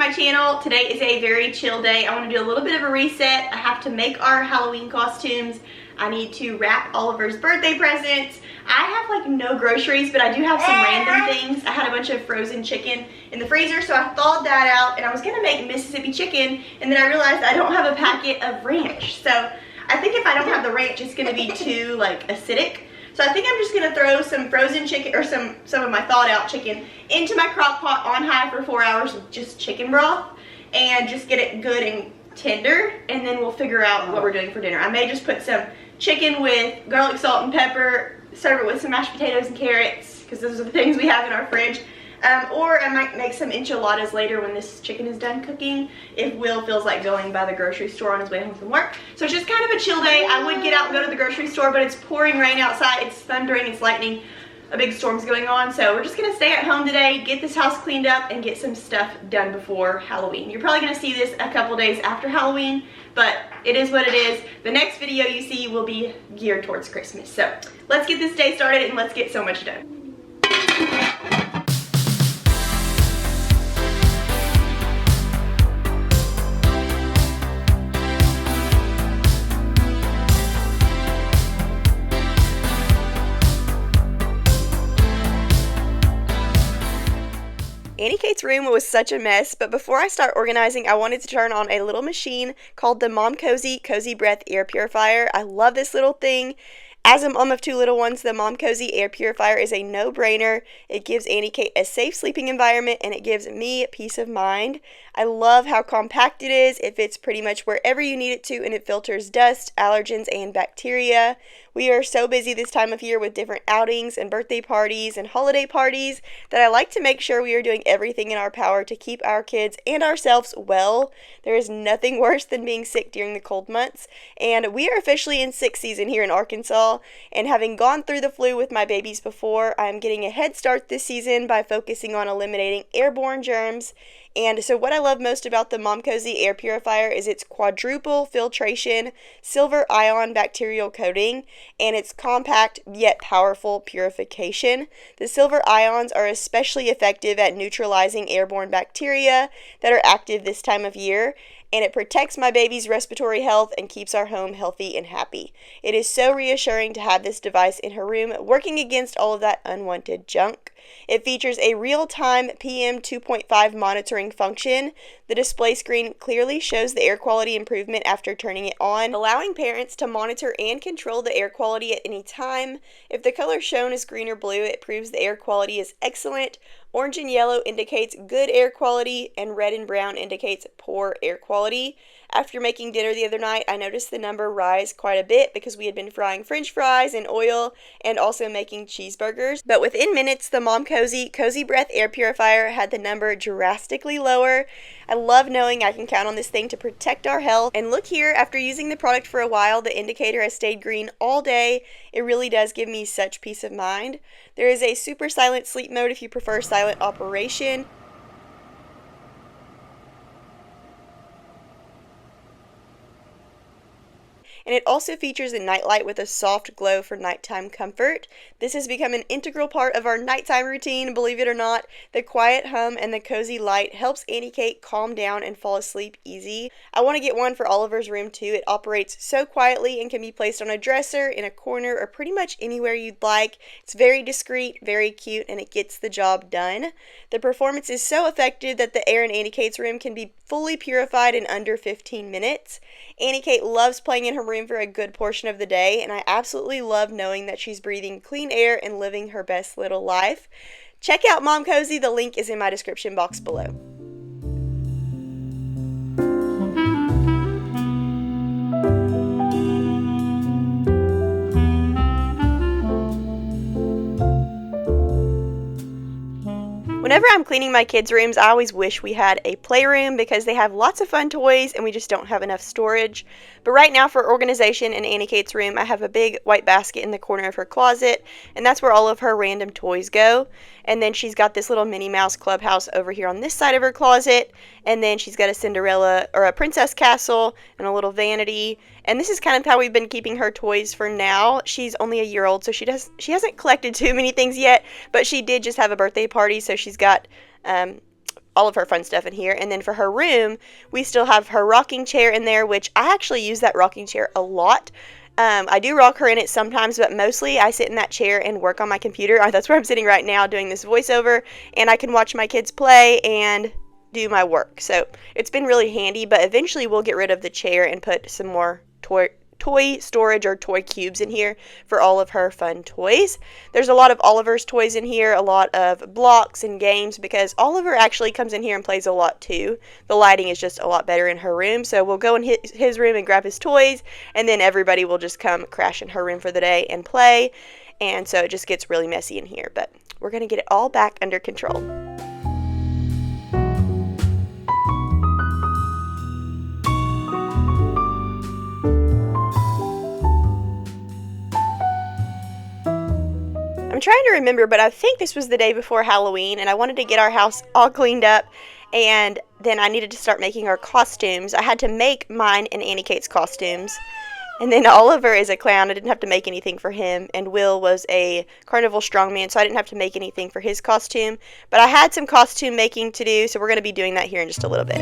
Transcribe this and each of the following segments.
my channel. Today is a very chill day. I want to do a little bit of a reset. I have to make our Halloween costumes. I need to wrap Oliver's birthday presents. I have like no groceries, but I do have some random things. I had a bunch of frozen chicken in the freezer, so I thawed that out and I was gonna make Mississippi chicken, and then I realized I don't have a packet of ranch. So I think if I don't have the ranch, it's gonna be too like acidic. So I think I'm just gonna throw some frozen chicken, or some of my thawed out chicken, into my crock pot on high for 4 hours with just chicken broth, and just get it good and tender, and then we'll figure out what we're doing for dinner. I may just put some chicken with garlic, salt, and pepper, serve it with some mashed potatoes and carrots, because those are the things we have in our fridge. Or I might make some enchiladas later when this chicken is done cooking, if Will feels like going by the grocery store on his way home from work. So it's just kind of a chill day. I would get out and go to the grocery store, but it's pouring rain outside, it's thundering, it's lightning, a big storm's going on. So we're just gonna stay at home today, get this house cleaned up, and get some stuff done before Halloween. You're probably gonna see this a couple days after Halloween, but it is what it is. The next video you see will be geared towards Christmas. So let's get this day started and let's get so much done. Annie Kate's room was such a mess, but before I start organizing, I wanted to turn on a little machine called the Mom Cozy Breath Air Purifier. I love this little thing. As a mom of two little ones, the Mom Cozy Air Purifier is a no-brainer. It gives Annie Kate a safe sleeping environment, and it gives me peace of mind. I love how compact it is. It fits pretty much wherever you need it to, and it filters dust, allergens, and bacteria. We are so busy this time of year with different outings and birthday parties and holiday parties that I like to make sure we are doing everything in our power to keep our kids and ourselves well. There is nothing worse than being sick during the cold months, and we are officially in sick season here in Arkansas, and having gone through the flu with my babies before, I'm getting a head start this season by focusing on eliminating airborne germs. And so what I love most about the Mom Cozy Air Purifier is its quadruple filtration silver ion bacterial coating and its compact yet powerful purification. The silver ions are especially effective at neutralizing airborne bacteria that are active this time of year, and it protects my baby's respiratory health and keeps our home healthy and happy. It is so reassuring to have this device in her room working against all of that unwanted junk. It features a real-time PM 2.5 monitoring function. The display screen clearly shows the air quality improvement after turning it on, allowing parents to monitor and control the air quality at any time. If the color shown is green or blue, it proves the air quality is excellent. Orange and yellow indicates good air quality, and red and brown indicates poor air quality. After making dinner the other night, I noticed the number rise quite a bit because we had been frying french fries in oil and also making cheeseburgers. But within minutes, the Mom Cozy Breath Air Purifier had the number drastically lower. I love knowing I can count on this thing to protect our health. And look here, after using the product for a while, the indicator has stayed green all day. It really does give me such peace of mind. There is a super silent sleep mode if you prefer silent operation. And it also features a nightlight with a soft glow for nighttime comfort. This has become an integral part of our nighttime routine, believe it or not. The quiet hum and the cozy light helps Annie Kate calm down and fall asleep easy. I want to get one for Oliver's room too. It operates so quietly and can be placed on a dresser, in a corner, or pretty much anywhere you'd like. It's very discreet, very cute, and it gets the job done. The performance is so effective that the air in Annie Kate's room can be fully purified in under 15 minutes. Annie Kate loves playing in her room for a good portion of the day, and I absolutely love knowing that she's breathing clean air and living her best little life. Check out Mom Cozy. The link is in my description box below. Whenever I'm cleaning my kids' rooms, I always wish we had a playroom because they have lots of fun toys and we just don't have enough storage. But right now for organization in Annie Kate's room, I have a big white basket in the corner of her closet, and that's where all of her random toys go. And then she's got this little Minnie Mouse clubhouse over here on this side of her closet, and then she's got a Cinderella or a princess castle and a little vanity. And this is kind of how we've been keeping her toys for now. She's only a year old, so she hasn't collected too many things yet, but she did just have a birthday party, so she's got all of her fun stuff in here. And then for her room, we still have her rocking chair in there, which I actually use that rocking chair a lot. I do rock her in it sometimes, but mostly I sit in that chair and work on my computer. That's where I'm sitting right now doing this voiceover, and I can watch my kids play and do my work. So it's been really handy, but eventually we'll get rid of the chair and put some more toy storage or toy cubes in here for all of her fun toys. There's a lot of Oliver's toys in here, a lot of blocks and games, because Oliver actually comes in here and plays a lot too. The lighting is just a lot better in her room, so we'll go in his room and grab his toys, and then everybody will just come crash in her room for the day and play, and so it just gets really messy in here, but we're going to get it all back under control. I'm trying to remember, but I think this was the day before Halloween, and I wanted to get our house all cleaned up, and then I needed to start making our costumes. I had to make mine and Annie Kate's costumes, and then Oliver is a clown. I didn't have to make anything for him, and Will was a carnival strongman, so I didn't have to make anything for his costume, but I had some costume making to do, so we're going to be doing that here in just a little bit.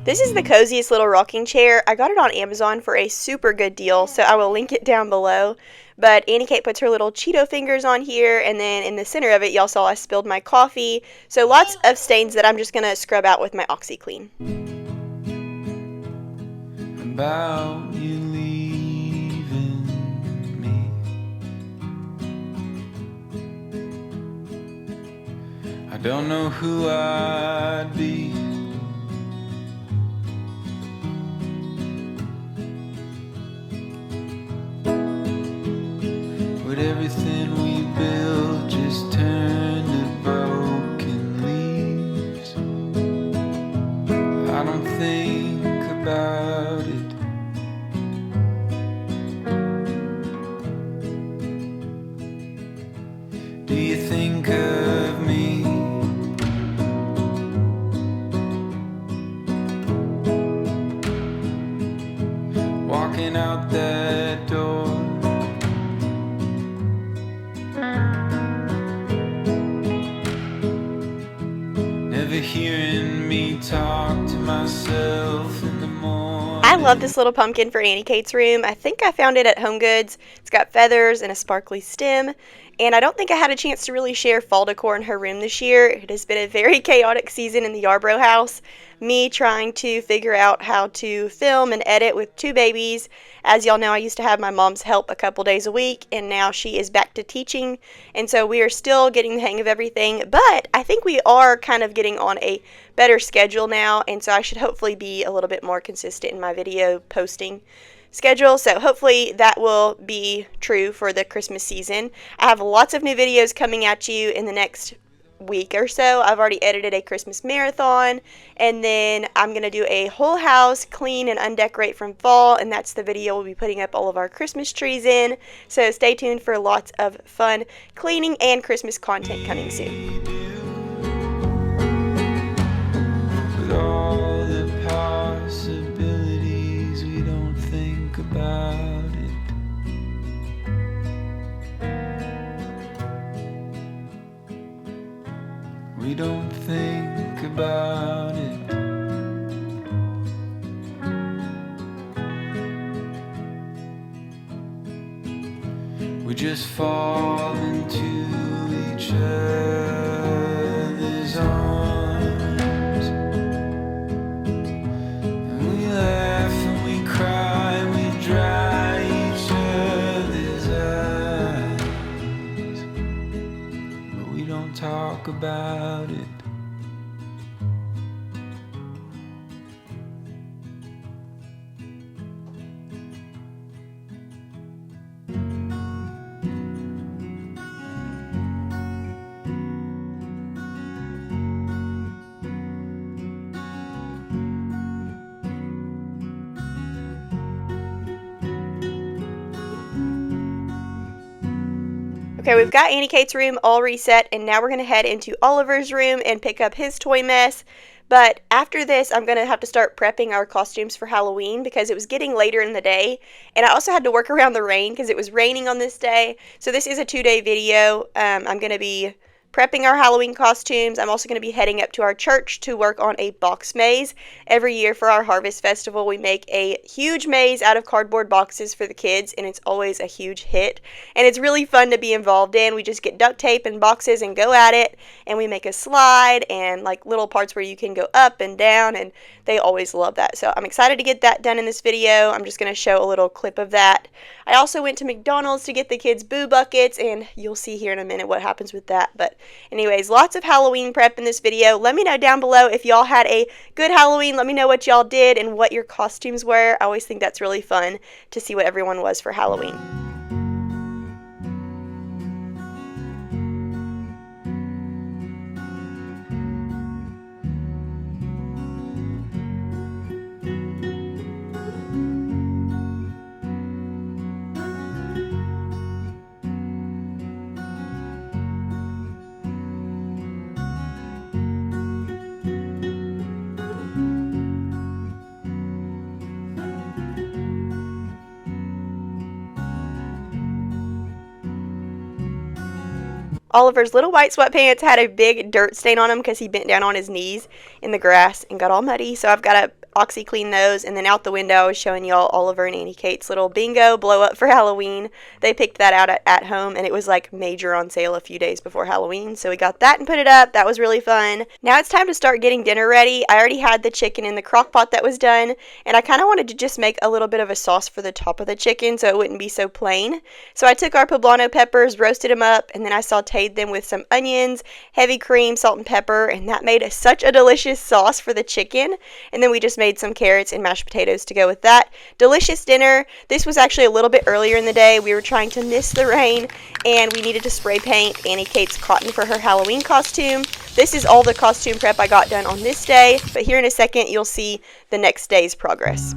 This is the coziest little rocking chair. I got it on Amazon for a super good deal, so I will link it down below. But Annie Kate puts her little Cheeto fingers on here, and then in the center of it, y'all saw I spilled my coffee. So lots of stains that I'm just going to scrub out with my OxyClean. About you leaving me, I don't know who I'd be. Everything we built just turned to broken leaves. I don't think about it. Do you think of me? Walking out that door, hearing me talk to myself in the morning. I love this little pumpkin for Annie Kate's room. I think I found it at Home Goods. It's got feathers and a sparkly stem, and I don't think I had a chance to really share fall decor in her room this year. It has been a very chaotic season in the Yarbrough house. Me trying to figure out how to film and edit with two babies. As y'all know, I used to have my mom's help a couple days a week, and now she is back to teaching, and so we are still getting the hang of everything, but I think we are kind of getting on a better schedule now, and so I should hopefully be a little bit more consistent in my video posting schedule, so hopefully that will be true for the Christmas season. I have lots of new videos coming at you in the next week or so. I've already edited a Christmas marathon, and then I'm going to do a whole house clean and undecorate from fall, and that's the video we'll be putting up all of our Christmas trees in, so stay tuned for lots of fun cleaning and Christmas content coming soon. With all the possibilities, we don't think about it. We don't think about it. We just fall into each other's arms, and we laugh and we cry, we dry each other's eyes, but we don't talk about it. Okay, we've got Annie Kate's room all reset, and now we're going to head into Oliver's room and pick up his toy mess. But after this, I'm going to have to start prepping our costumes for Halloween because it was getting later in the day. And I also had to work around the rain because it was raining on this day. So this is a 2-day video. I'm going to be prepping our Halloween costumes. I'm also going to be heading up to our church to work on a box maze. Every year for our Harvest Festival, we make a huge maze out of cardboard boxes for the kids, and it's always a huge hit. And it's really fun to be involved in. We just get duct tape and boxes and go at it, and we make a slide and like little parts where you can go up and down, and they always love that. So I'm excited to get that done in this video. I'm just going to show a little clip of that. I also went to McDonald's to get the kids boo buckets, and you'll see here in a minute what happens with that. But anyways, lots of Halloween prep in this video. Let me know down below if y'all had a good Halloween. Let me know what y'all did and what your costumes were. I always think that's really fun to see what everyone was for Halloween. Oliver's little white sweatpants had a big dirt stain on them because he bent down on his knees in the grass and got all muddy. So I've got to OxyClean those. And then out the window, I was showing y'all Oliver and Annie Kate's little bingo blow up for Halloween. They picked that out at home, and it was like major on sale a few days before Halloween. So we got that and put it up. That was really fun. Now it's time to start getting dinner ready. I already had the chicken in the crock pot that was done, and I kind of wanted to just make a little bit of a sauce for the top of the chicken so it wouldn't be so plain. So I took our poblano peppers, roasted them up, and then I sauteed them with some onions, heavy cream, salt, and pepper, and that made such a delicious sauce for the chicken. And then we just made some carrots and mashed potatoes to go with that. Delicious dinner. This was actually a little bit earlier in the day. We were trying to miss the rain, and we needed to spray paint Annie Kate's cotton for her Halloween costume. This is all the costume prep I got done on this day, but here in a second you'll see the next day's progress.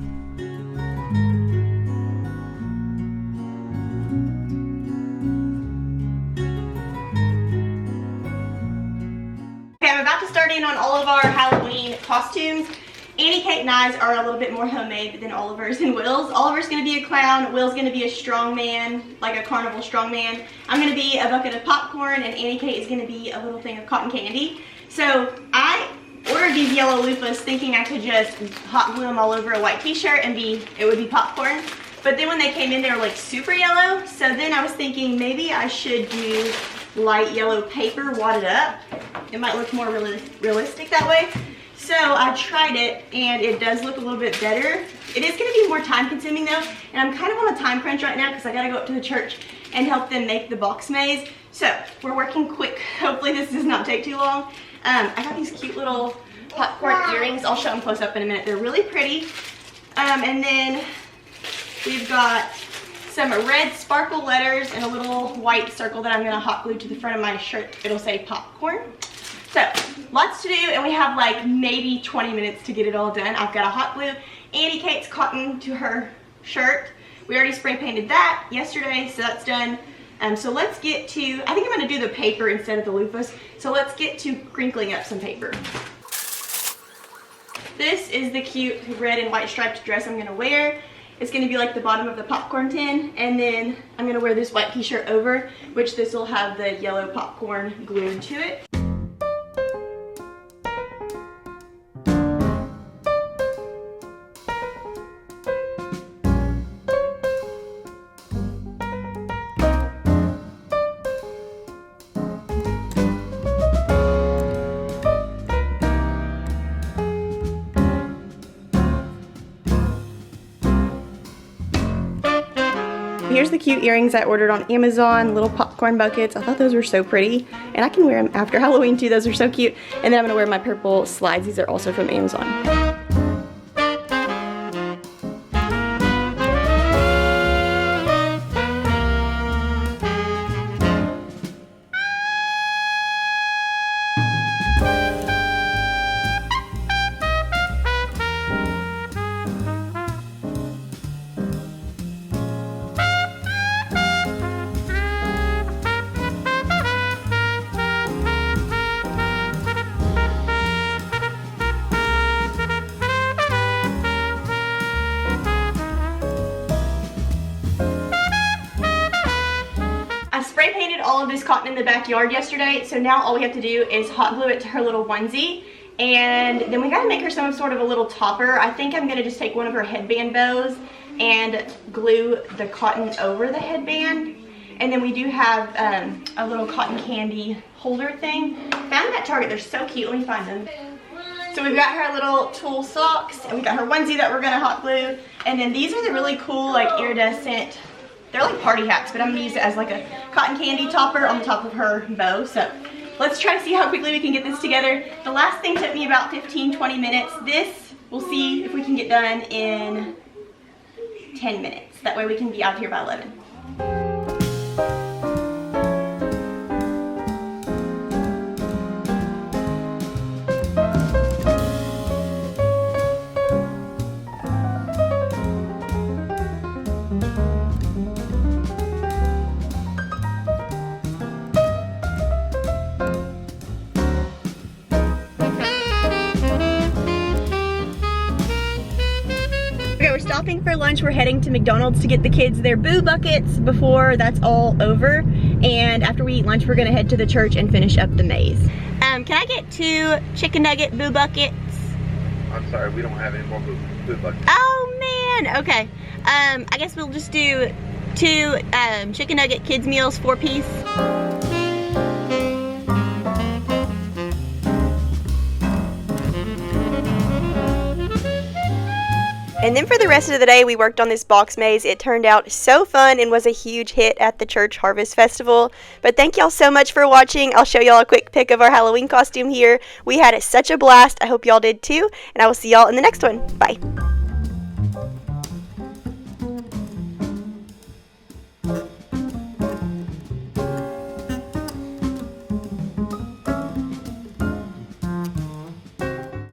Okay, I'm about to start in on all of our Halloween costumes. Annie Kate and I's are a little bit more homemade than Oliver's and Will's. Oliver's going to be a clown, Will's going to be a strongman, like a carnival strongman. I'm going to be a bucket of popcorn, and Annie Kate is going to be a little thing of cotton candy. So I ordered these yellow loofahs thinking I could just hot glue them all over a white t-shirt and it would be popcorn. But then when they came in, they were like super yellow. So then I was thinking maybe I should do light yellow paper wadded up. It might look more realistic that way. So I tried it, and it does look a little bit better. It is going to be more time consuming though, and I'm kind of on a time crunch right now because I got to go up to the church and help them make the box maze. So we're working quick. Hopefully this does not take too long. I got these cute little popcorn earrings. I'll show them close up in a minute. They're really pretty. And then we've got some red sparkle letters and a little white circle that I'm going to hot glue to the front of my shirt. It'll say popcorn. So, lots to do, and we have like maybe 20 minutes to get it all done. I've got a hot glue Annie Kate's cotton to her shirt. We already spray painted that yesterday, so that's done. So let's get to, I think I'm going to do the paper instead of the loofahs. So let's get to crinkling up some paper. This is the cute red and white striped dress I'm going to wear. It's going to be like the bottom of the popcorn tin, and then I'm going to wear this white t-shirt over, which this will have the yellow popcorn glued to it. Here's the cute earrings I ordered on Amazon, little popcorn buckets. I thought those were so pretty, and I can wear them after Halloween too. Those are so cute. And then I'm gonna wear my purple slides. These are also from Amazon. all of this cotton in the backyard yesterday, so now all we have to do is hot glue it to her little onesie. And then we gotta make her some sort of a little topper. I think I'm gonna just take one of her headband bows and glue the cotton over the headband. And then we do have a little cotton candy holder thing. Found them at Target, they're so cute, let me find them. So we've got her little tulle socks, and we got her onesie that we're gonna hot glue. And then these are the really cool, like, iridescent, they're like party hats, but I'm gonna use it as like a cotton candy topper on the top of her bow. So let's try to see how quickly we can get this together. The last thing took me about 15-20 minutes. This, we'll see if we can get done in 10 minutes. That way we can be out here by 11. Okay, we're stopping for lunch. We're heading to McDonald's to get the kids their boo buckets before that's all over. And after we eat lunch, we're gonna head to the church and finish up the maze. Can I get 2 chicken nugget boo buckets? I'm sorry, we don't have any more boo buckets. Oh man, okay. I guess we'll just do 2 chicken nugget kids meals, 4-piece. And then for the rest of the day, we worked on this box maze. It turned out so fun and was a huge hit at the church harvest festival. But thank y'all so much for watching. I'll show y'all a quick pic of our Halloween costume here. We had such a blast. I hope y'all did too. And I will see y'all in the next one. Bye.